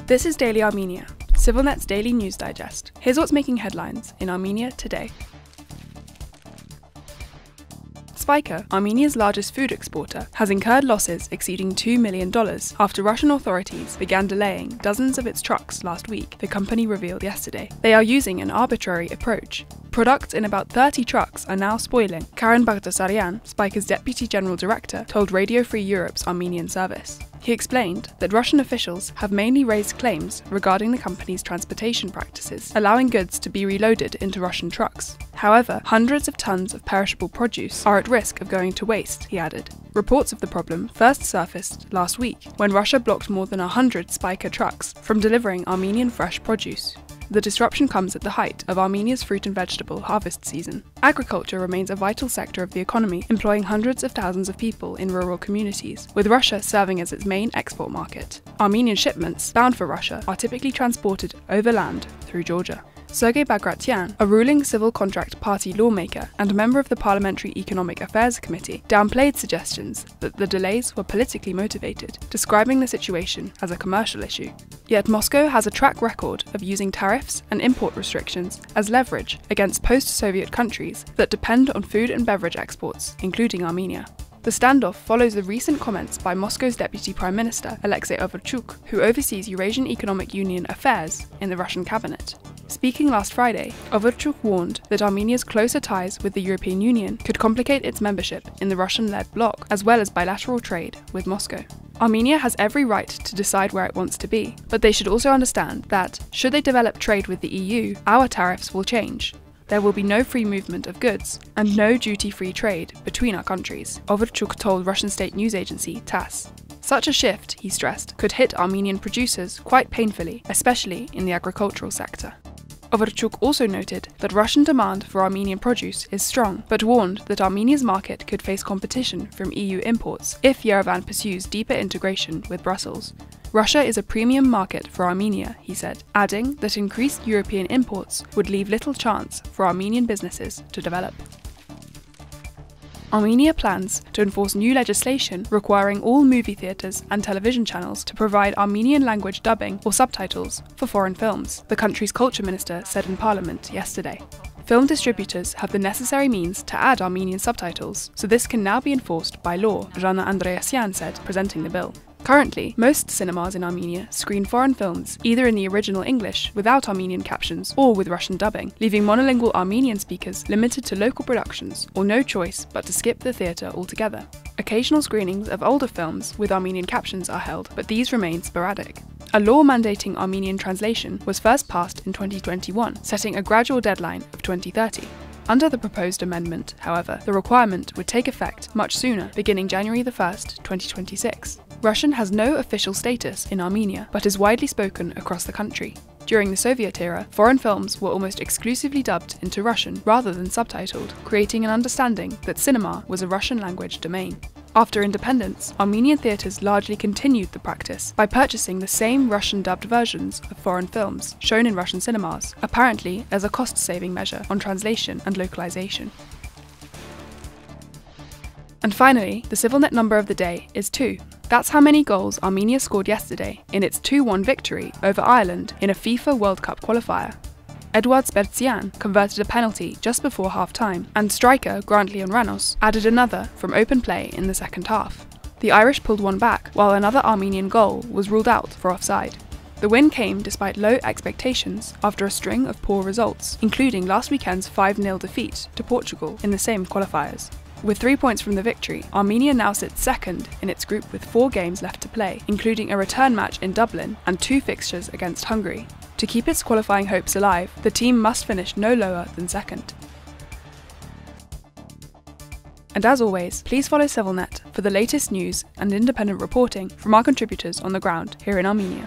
This is Daily Armenia, CivilNet's daily news digest. Here's what's making headlines in Armenia today. Spayka, Armenia's largest food exporter, has incurred losses exceeding $2 million after Russian authorities began delaying dozens of its trucks last week, the company revealed yesterday. They are using an arbitrary approach. Products in about 30 trucks are now spoiling, Karen Bagdasaryan, Spayka's deputy general director, told Radio Free Europe's Armenian service. He explained that Russian officials have mainly raised claims regarding the company's transportation practices, allowing goods to be reloaded into Russian trucks. However, hundreds of tons of perishable produce are at risk of going to waste, he added. Reports of the problem first surfaced last week, when Russia blocked more than 100 Spayka trucks from delivering Armenian fresh produce. The disruption comes at the height of Armenia's fruit and vegetable harvest season. Agriculture remains a vital sector of the economy, employing hundreds of thousands of people in rural communities, with Russia serving as its main export market. Armenian shipments bound for Russia are typically transported overland through Georgia. Sergei Bagration, a ruling Civil Contract Party lawmaker and member of the Parliamentary Economic Affairs Committee, downplayed suggestions that the delays were politically motivated, describing the situation as a commercial issue. Yet Moscow has a track record of using tariffs and import restrictions as leverage against post-Soviet countries that depend on food and beverage exports, including Armenia. The standoff follows the recent comments by Moscow's Deputy Prime Minister, Alexei Overchuk, who oversees Eurasian Economic Union affairs in the Russian cabinet. Speaking last Friday, Overchuk warned that Armenia's closer ties with the European Union could complicate its membership in the Russian-led bloc, as well as bilateral trade with Moscow. Armenia has every right to decide where it wants to be, but they should also understand that, should they develop trade with the EU, our tariffs will change. There will be no free movement of goods and no duty-free trade between our countries, Overchuk told Russian state news agency TASS. Such a shift, he stressed, could hit Armenian producers quite painfully, especially in the agricultural sector. Overchuk also noted that Russian demand for Armenian produce is strong, but warned that Armenia's market could face competition from EU imports if Yerevan pursues deeper integration with Brussels. Russia is a premium market for Armenia, he said, adding that increased European imports would leave little chance for Armenian businesses to develop. Armenia plans to enforce new legislation requiring all movie theatres and television channels to provide Armenian-language dubbing or subtitles for foreign films, the country's culture minister said in parliament yesterday. Film distributors have the necessary means to add Armenian subtitles, so this can now be enforced by law, Rana Andreasyan said, presenting the bill. Currently, most cinemas in Armenia screen foreign films either in the original English without Armenian captions or with Russian dubbing, leaving monolingual Armenian speakers limited to local productions or no choice but to skip the theatre altogether. Occasional screenings of older films with Armenian captions are held, but these remain sporadic. A law mandating Armenian translation was first passed in 2021, setting a gradual deadline of 2030. Under the proposed amendment, however, the requirement would take effect much sooner, beginning January 1, 2026. Russian has no official status in Armenia, but is widely spoken across the country. During the Soviet era, foreign films were almost exclusively dubbed into Russian rather than subtitled, creating an understanding that cinema was a Russian-language domain. After independence, Armenian theatres largely continued the practice by purchasing the same Russian-dubbed versions of foreign films shown in Russian cinemas, apparently as a cost-saving measure on translation and localization. And finally, the CivilNet number of the day is 2. That's how many goals Armenia scored yesterday in its 2-1 victory over Ireland in a FIFA World Cup qualifier. Eduard Spertsian converted a penalty just before half-time, and striker Grant Leonranos added another from open play in the second half. The Irish pulled one back, while another Armenian goal was ruled out for offside. The win came despite low expectations after a string of poor results, including last weekend's 5-0 defeat to Portugal in the same qualifiers. With 3 points from the victory, Armenia now sits second in its group with 4 games left to play, including a return match in Dublin and 2 fixtures against Hungary. To keep its qualifying hopes alive, the team must finish no lower than second. And as always, please follow CivilNet for the latest news and independent reporting from our contributors on the ground here in Armenia.